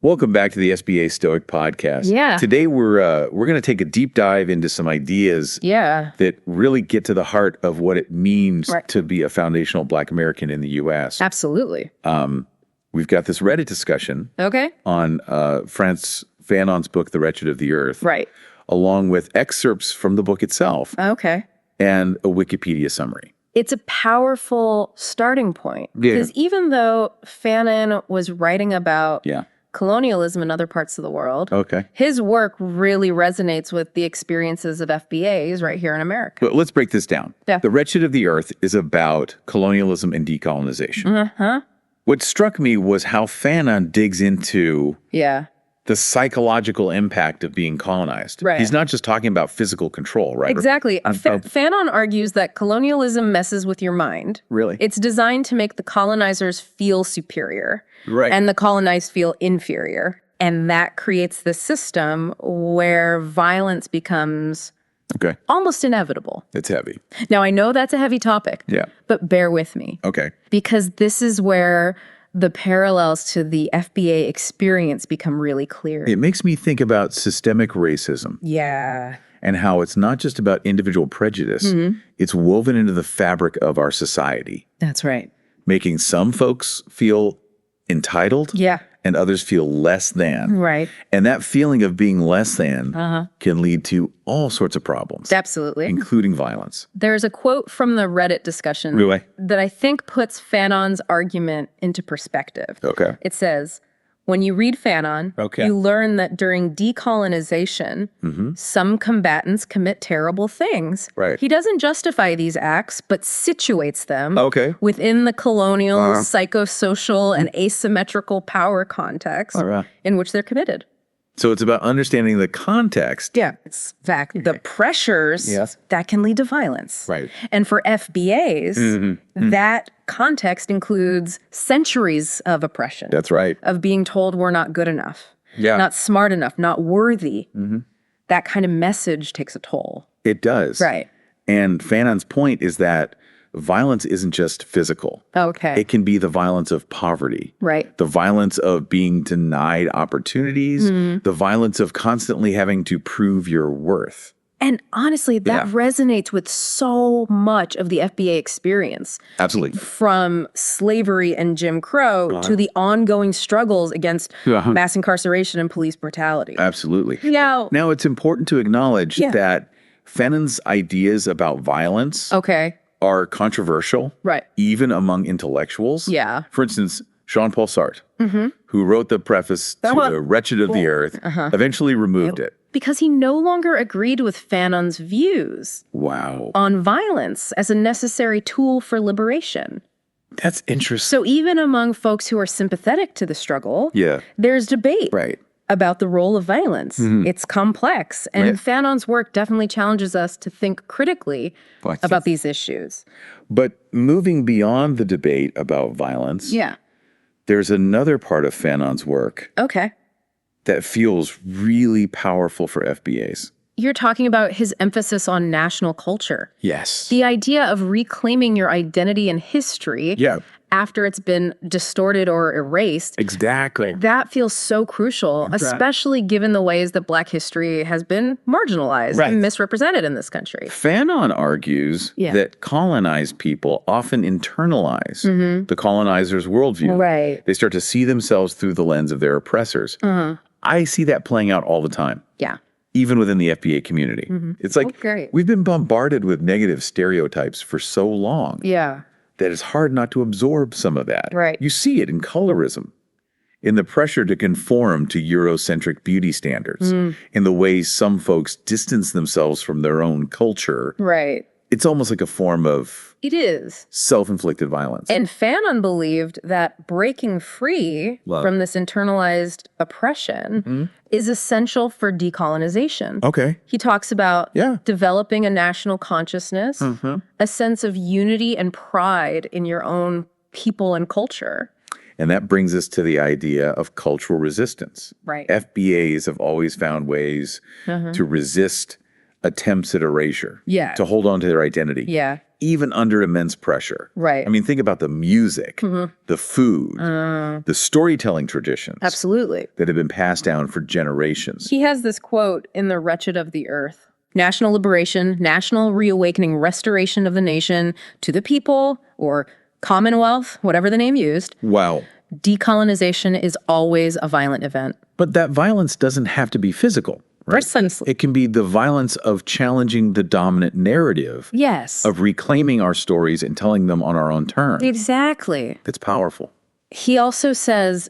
Welcome back to the FBA Stoic Podcast. Yeah. Today we're going to take a deep dive into some ideas that really get to the heart of what it means to be a foundational Black American in the U.S. Absolutely. We've got this Reddit discussion on Frantz Fanon's book, The Wretched of the Earth, along with excerpts from the book itself and a Wikipedia summary. It's a powerful starting point because even though Fanon was writing about colonialism in other parts of the world, his work really resonates with the experiences of FBAs right here in America. But let's break this down. The Wretched of the Earth is about colonialism and decolonization. What struck me was how Fanon digs into the psychological impact of being colonized. He's not just talking about physical control, right? Exactly. Fanon argues that colonialism messes with your mind. Really? It's designed to make the colonizers feel superior. And the colonized feel inferior. And that creates the system where violence becomes almost inevitable. It's heavy. Now, I know that's a heavy topic, but bear with me. Because this is where the parallels to the FBA experience become really clear. It makes me think about systemic racism. And how it's not just about individual prejudice. It's woven into the fabric of our society. That's right. Making some folks feel entitled and others feel less than. And that feeling of being less than can lead to all sorts of problems. Absolutely. Including violence. There's a quote from the Reddit discussion that I think puts Fanon's argument into perspective. It says, when you read Fanon, you learn that during decolonization, some combatants commit terrible things. He doesn't justify these acts, but situates them within the colonial, psychosocial, and asymmetrical power context in which they're committed. So it's about understanding the context. It's fact, the pressures that can lead to violence. And for FBAs, that context includes centuries of oppression. That's right. Of being told we're not good enough, not smart enough, not worthy. That kind of message takes a toll. It does. And Fanon's point is that violence isn't just physical. It can be the violence of poverty. The violence of being denied opportunities. The violence of constantly having to prove your worth. And honestly, that resonates with so much of the FBA experience. Absolutely. From slavery and Jim Crow to the ongoing struggles against mass incarceration and police brutality. Absolutely. Now it's important to acknowledge that Fanon's ideas about violence are controversial, even among intellectuals. For instance, Jean-Paul Sartre, who wrote the preface to The Wretched of the Earth, eventually removed it. Because he no longer agreed with Fanon's views on violence as a necessary tool for liberation. That's interesting. So even among folks who are sympathetic to the struggle, there's debate about the role of violence. It's complex. And Fanon's work definitely challenges us to think critically about these issues. But moving beyond the debate about violence, there's another part of Fanon's work that feels really powerful for FBAs. You're talking about his emphasis on national culture. The idea of reclaiming your identity and history after it's been distorted or erased. That feels so crucial, especially given the ways that Black history has been marginalized and misrepresented in this country. Fanon argues that colonized people often internalize the colonizer's worldview. They start to see themselves through the lens of their oppressors. I see that playing out all the time. Even within the FBA community. It's like we've been bombarded with negative stereotypes for so long that it's hard not to absorb some of that. You see it in colorism, in the pressure to conform to Eurocentric beauty standards, in the ways some folks distance themselves from their own culture. It's almost like a form of self-inflicted violence. And Fanon believed that breaking free from this internalized oppression is essential for decolonization. He talks about developing a national consciousness, a sense of unity and pride in your own people and culture. And that brings us to the idea of cultural resistance. FBAs have always found ways to resist attempts at erasure, to hold on to their identity. even under immense pressure. Right. I mean, think about the music, the food, the storytelling traditions. Absolutely. That have been passed down for generations. He has this quote in The Wretched of the Earth: national liberation, national reawakening, restoration of the nation to the people, or Commonwealth, whatever the name used. Wow. Decolonization is always a violent event. But that violence doesn't have to be physical. Right? Precisely. It can be the violence of challenging the dominant narrative. Yes. Of reclaiming our stories and telling them on our own terms. Exactly. It's powerful. He also says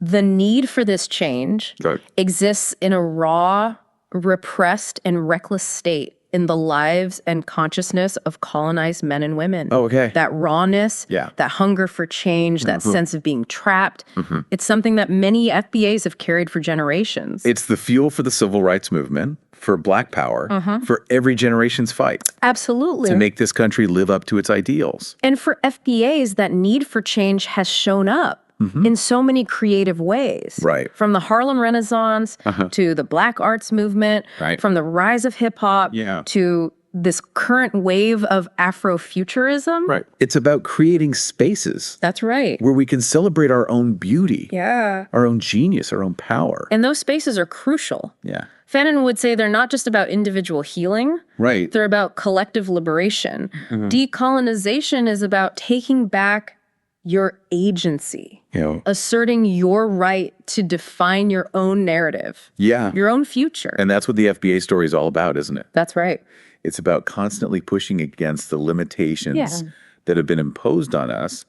the need for this change exists in a raw, repressed, and reckless state in the lives and consciousness of colonized men and women. Oh, okay. That rawness, that hunger for change, that sense of being trapped. It's something that many FBAs have carried for generations. It's the fuel for the civil rights movement, for Black power, for every generation's fight. Absolutely. To make this country live up to its ideals. And for FBAs, that need for change has shown up in so many creative ways. Right. From the Harlem Renaissance to the Black arts movement, from the rise of hip hop to this current wave of Afrofuturism. Right. It's about creating spaces. That's right. Where we can celebrate our own beauty. Yeah. Our own genius, our own power. And those spaces are crucial. Yeah. Fanon would say they're not just about individual healing. Right. They're about collective liberation. Decolonization is about taking back your agency, asserting your right to define your own narrative, your own future. And that's what the FBA story is all about, isn't it? That's right. It's about constantly pushing against the limitations that have been imposed on us,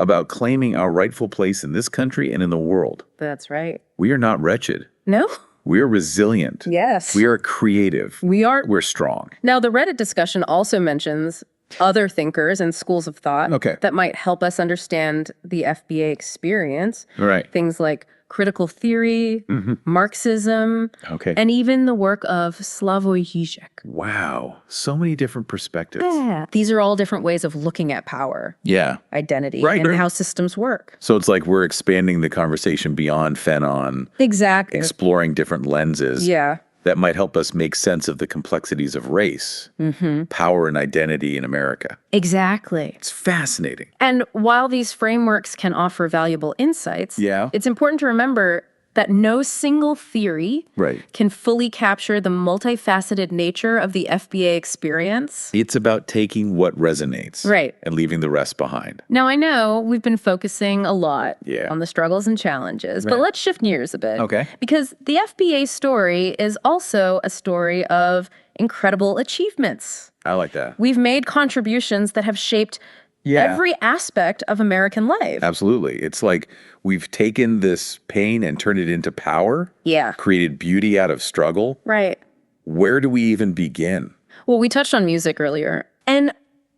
about claiming our rightful place in this country and in the world. That's right. We are not wretched. No. We are resilient. Yes. We are creative. We're strong. Now, the Reddit discussion also mentions other thinkers and schools of thought that might help us understand the FBA experience. Right. Things like critical theory, Marxism, and even the work of Slavoj Žižek. Wow. So many different perspectives. Yeah. These are all different ways of looking at power, identity, and how systems work. So it's like we're expanding the conversation beyond Fanon. Exactly. Exploring different lenses. Yeah. That might help us make sense of the complexities of race, power, and identity in America. Exactly. It's fascinating. And while these frameworks can offer valuable insights, it's important to remember that no single theory can fully capture the multifaceted nature of the FBA experience. It's about taking what resonates and leaving the rest behind. Now, I know we've been focusing a lot on the struggles and challenges, but let's shift gears a bit. Because the FBA story is also a story of incredible achievements. I like that. We've made contributions that have shaped every aspect of American life. Absolutely. It's like we've taken this pain and turned it into power. Created beauty out of struggle. Right. Where do we even begin? Well, we touched on music earlier. And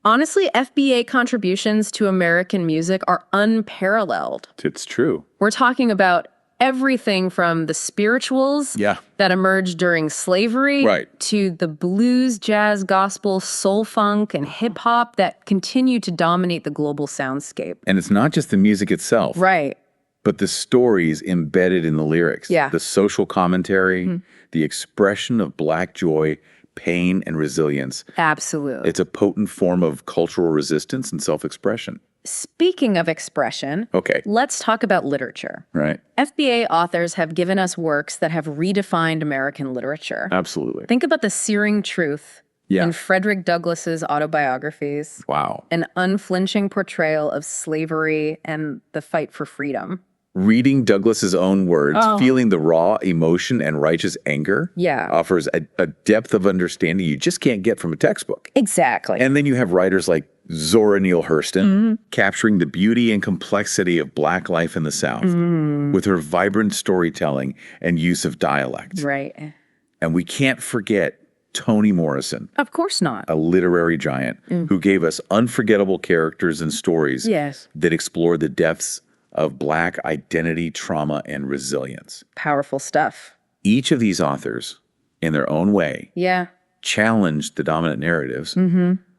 honestly, FBA contributions to American music are unparalleled. It's true. We're talking about everything from the spirituals that emerged during slavery to the blues, jazz, gospel, soul funk, and hip hop that continue to dominate the global soundscape. And it's not just the music itself. Right. But the stories embedded in the lyrics. The social commentary, the expression of Black joy, pain, and resilience. Absolutely. It's a potent form of cultural resistance and self-expression. Speaking of expression, let's talk about literature. Right. FBA authors have given us works that have redefined American literature. Absolutely. Think about the searing truth in Frederick Douglass's autobiographies. Wow. An unflinching portrayal of slavery and the fight for freedom. Reading Douglass's own words, feeling the raw emotion and righteous anger offers a depth of understanding you just can't get from a textbook. Exactly. And then you have writers like Zora Neale Hurston capturing the beauty and complexity of Black life in the South with her vibrant storytelling and use of dialect. Right. And we can't forget Toni Morrison. Of course not. A literary giant who gave us unforgettable characters and stories that explore the depths of Black identity, trauma, and resilience. Powerful stuff. Each of these authors, in their own way, challenged the dominant narratives,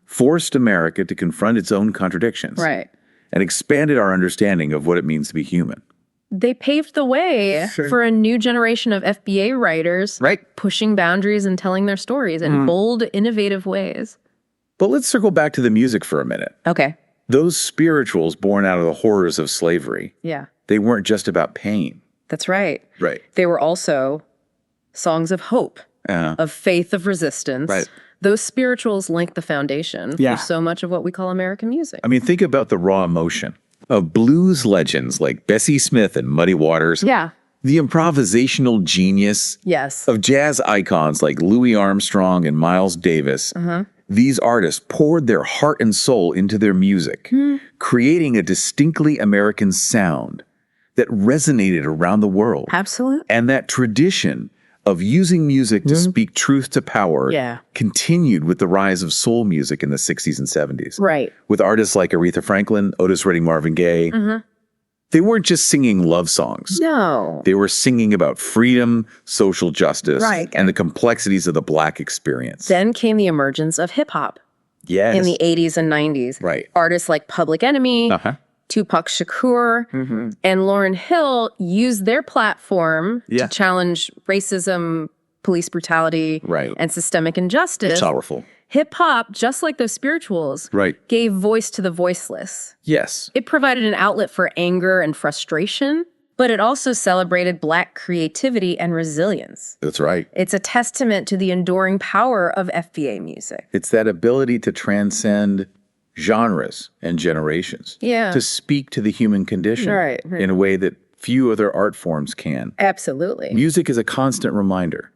forced America to confront its own contradictions, and expanded our understanding of what it means to be human. They paved the way for a new generation of FBA writers pushing boundaries and telling their stories in bold, innovative ways. But let's circle back to the music for a minute. Okay. Those spirituals born out of the horrors of slavery, they weren't just about pain. That's right. Right. They were also songs of hope, of faith, of resistance. Right. Those spirituals link the foundation for so much of what we call American music. I mean, think about the raw emotion of blues legends like Bessie Smith and Muddy Waters. Yeah. The improvisational genius of jazz icons like Louis Armstrong and Miles Davis. These artists poured their heart and soul into their music, creating a distinctly American sound that resonated around the world. Absolutely. And that tradition of using music to speak truth to power continued with the rise of soul music in the 60s and 70s. Right. With artists like Aretha Franklin, Otis Redding, Marvin Gaye. They weren't just singing love songs. No. They were singing about freedom, social justice, and the complexities of the Black experience. Then came the emergence of hip-hop. Yes. In the 80s and 90s. Right. Artists like Public Enemy, Tupac Shakur, and Lauryn Hill used their platform to challenge racism, police brutality, and systemic injustice. It's powerful. Hip-hop, just like those spirituals, gave voice to the voiceless. Yes. It provided an outlet for anger and frustration, but it also celebrated Black creativity and resilience. That's right. It's a testament to the enduring power of FBA music. It's that ability to transcend genres and generations. To speak to the human condition in a way that few other art forms can. Absolutely. Music is a constant reminder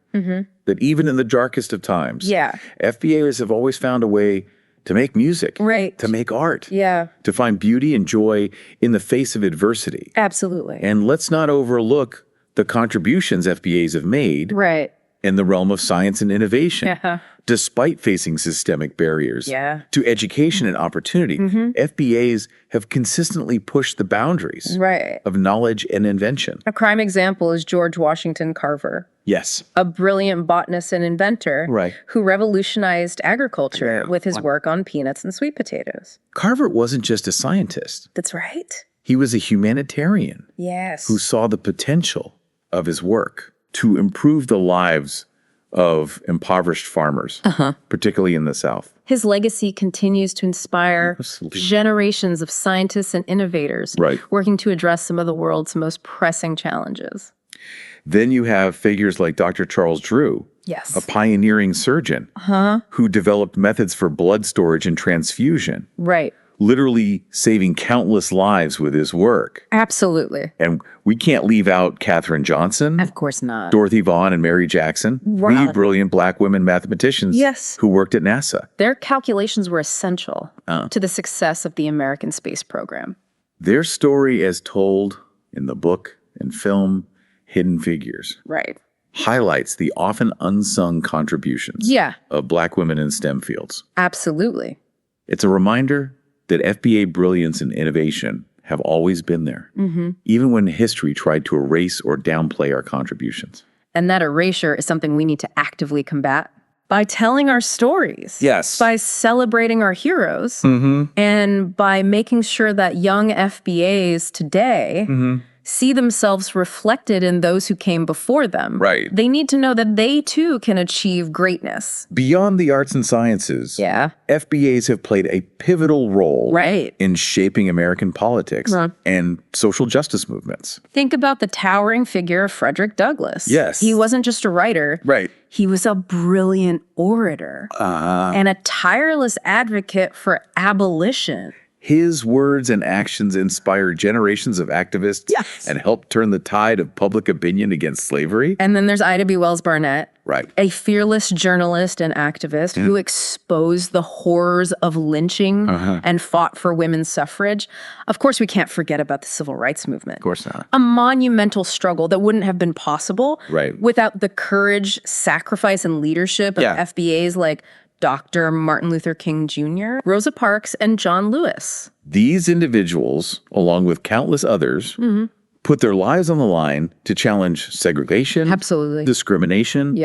that even in the darkest of times, FBAs have always found a way to make music, to make art, to find beauty and joy in the face of adversity. Absolutely. And let's not overlook the contributions FBAs have made in the realm of science and innovation. Despite facing systemic barriers to education and opportunity, FBAs have consistently pushed the boundaries of knowledge and invention. A prime example is George Washington Carver. Yes. A brilliant botanist and inventor who revolutionized agriculture with his work on peanuts and sweet potatoes. Carver wasn't just a scientist. That's right. He was a humanitarian Yes. who saw the potential of his work to improve the lives of impoverished farmers, particularly in the South. His legacy continues to inspire generations of scientists and innovators working to address some of the world's most pressing challenges. Then you have figures like Dr. Charles Drew, a pioneering surgeon who developed methods for blood storage and transfusion. Literally saving countless lives with his work. Absolutely. And we can't leave out Katherine Johnson. Of course not. Dorothy Vaughan and Mary Jackson. Three brilliant Black women mathematicians who worked at NASA. Their calculations were essential to the success of the American space program. Their story as told in the book and film Hidden Figures highlights the often unsung contributions of Black women in STEM fields. Absolutely. It's a reminder that FBA brilliance and innovation have always been there, even when history tried to erase or downplay our contributions. And that erasure is something we need to actively combat by telling our stories. Yes. By celebrating our heroes, and by making sure that young FBAs today see themselves reflected in those who came before them. They need to know that they too can achieve greatness. Beyond the arts and sciences, FBAs have played a pivotal role in shaping American politics and social justice movements. Think about the towering figure of Frederick Douglass. Yes. He wasn't just a writer. He was a brilliant orator and a tireless advocate for abolition. His words and actions inspired generations of activists and helped turn the tide of public opinion against slavery. And then there's Ida B. Wells Barnett, a fearless journalist and activist who exposed the horrors of lynching and fought for women's suffrage. Of course, we can't forget about the civil rights movement. Of course not. A monumental struggle that wouldn't have been possible without the courage, sacrifice, and leadership of FBAs like Dr. Martin Luther King Jr., Rosa Parks, and John Lewis. These individuals, along with countless others, put their lives on the line to challenge segregation, discrimination,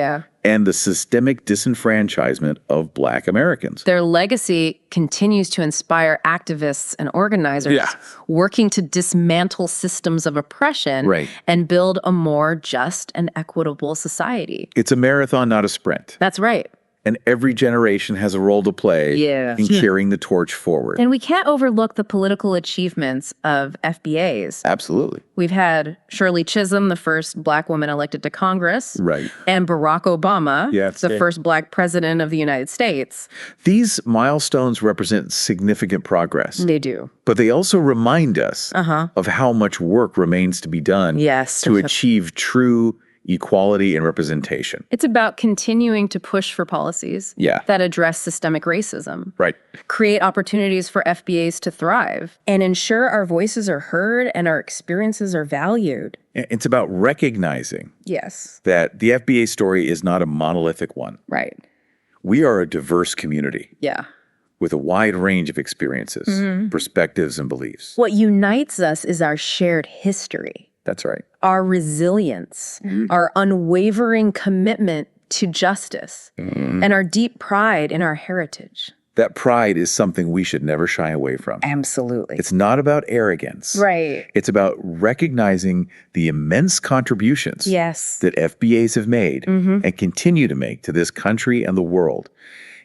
and the systemic disenfranchisement of Black Americans. Their legacy continues to inspire activists and organizers working to dismantle systems of oppression and build a more just and equitable society. It's a marathon, not a sprint. That's right. And every generation has a role to play in carrying the torch forward. And we can't overlook the political achievements of FBAs. Absolutely. We've had Shirley Chisholm, the first Black woman elected to Congress. Right. And Barack Obama, the first Black president of the United States. These milestones represent significant progress. They do. But they also remind us of how much work remains to be done to achieve true equality and representation. It's about continuing to push for policies that address systemic racism, create opportunities for FBAs to thrive, and ensure our voices are heard and our experiences are valued. It's about recognizing that the FBA story is not a monolithic one. Right. We are a diverse community. Yeah. With a wide range of experiences, perspectives, and beliefs. What unites us is our shared history. That's right. Our resilience, our unwavering commitment to justice, and our deep pride in our heritage. That pride is something we should never shy away from. Absolutely. It's not about arrogance. Right. It's about recognizing the immense contributions that FBAs have made and continue to make to this country and the world.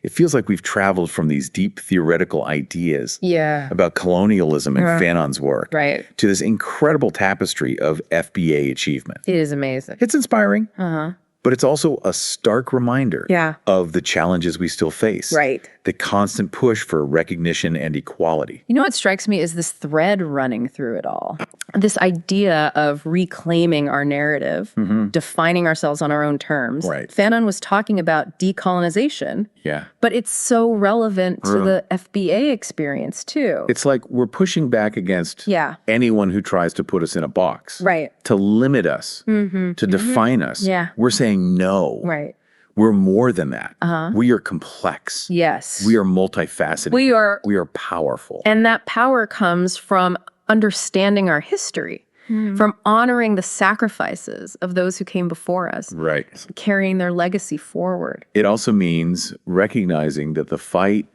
It feels like we've traveled from these deep theoretical ideas about colonialism and Fanon's work to this incredible tapestry of FBA achievement. It is amazing. It's inspiring, but it's also a stark reminder of the challenges we still face. Right. The constant push for recognition and equality. You know what strikes me is this thread running through it all. This idea of reclaiming our narrative, defining ourselves on our own terms. Right. Fanon was talking about decolonization. Yeah. But it's so relevant to the FBA experience too. It's like we're pushing back against anyone who tries to put us in a box. Right. To limit us, to define us. Yeah. We're saying no. Right. We're more than that. We are complex. Yes. We are multifaceted. We are powerful. And that power comes from understanding our history, from honoring the sacrifices of those who came before us. Right. Carrying their legacy forward. It also means recognizing that the fight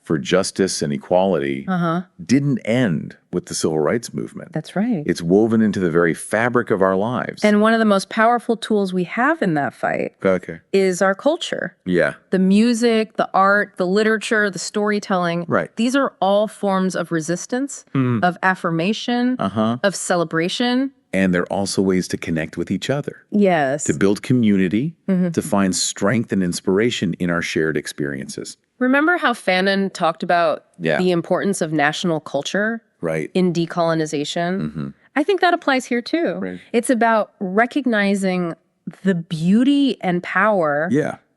for justice and equality didn't end with the civil rights movement. That's right. It's woven into the very fabric of our lives. And one of the most powerful tools we have in that fight is our culture. Yeah. The music, the art, the literature, the storytelling. Right. These are all forms of resistance, of affirmation, of celebration. And they're also ways to connect with each other. Yes. To build community, to find strength and inspiration in our shared experiences. Remember how Fanon talked about the importance of national culture in decolonization? I think that applies here too. Right. It's about recognizing the beauty and power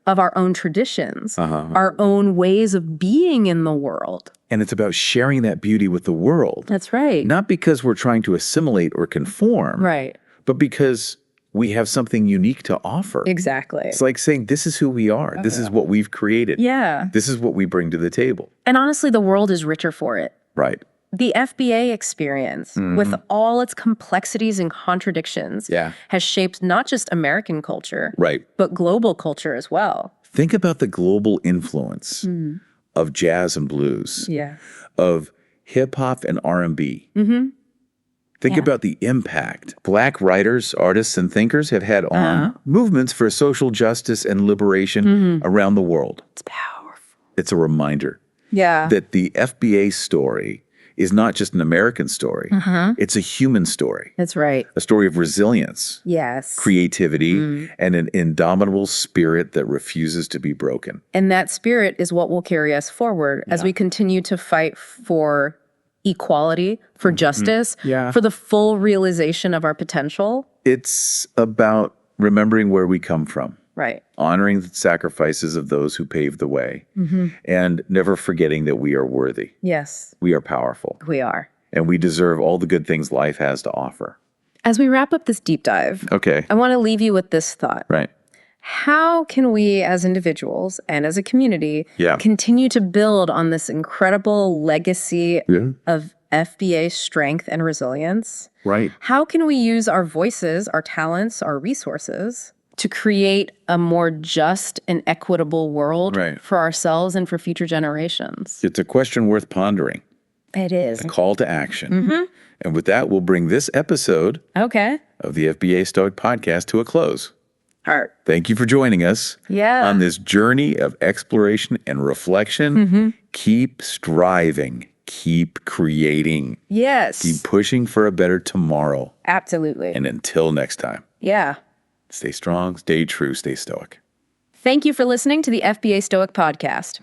of our own traditions, our own ways of being in the world. And it's about sharing that beauty with the world. That's right. Not because we're trying to assimilate or conform. Right. But because we have something unique to offer. Exactly. It's like saying, this is who we are. This is what we've created. Yeah. This is what we bring to the table. And honestly, the world is richer for it. Right. The FBA experience, with all its complexities and contradictions, has shaped not just American culture, but global culture as well. Think about the global influence of jazz and blues, of hip-hop and R&B. Think about the impact Black writers, artists, and thinkers have had on movements for social justice and liberation around the world. It's powerful. It's a reminder that the FBA story is not just an American story. It's a human story. That's right. A story of resilience, yes, creativity, and an indomitable spirit that refuses to be broken. And that spirit is what will carry us forward as we continue to fight for equality, for justice, for the full realization of our potential. It's about remembering where we come from. Right. Honoring the sacrifices of those who paved the way, and never forgetting that we are worthy. Yes. We are powerful. We are. And we deserve all the good things life has to offer. As we wrap up this deep dive, I want to leave you with this thought. Right. How can we as individuals and as a community continue to build on this incredible legacy of FBA strength and resilience? Right. How can we use our voices, our talents, our resources to create a more just and equitable world for ourselves and for future generations? It's a question worth pondering. It is. A call to action. And with that, we'll bring this episode of the FBA Stoic Podcast to a close. Heart. Thank you for joining us on this journey of exploration and reflection. Keep striving. Keep creating. Yes. Keep pushing for a better tomorrow. Absolutely. And until next time. Yeah. Stay strong, stay true, stay stoic. Thank you for listening to the FBA Stoic Podcast.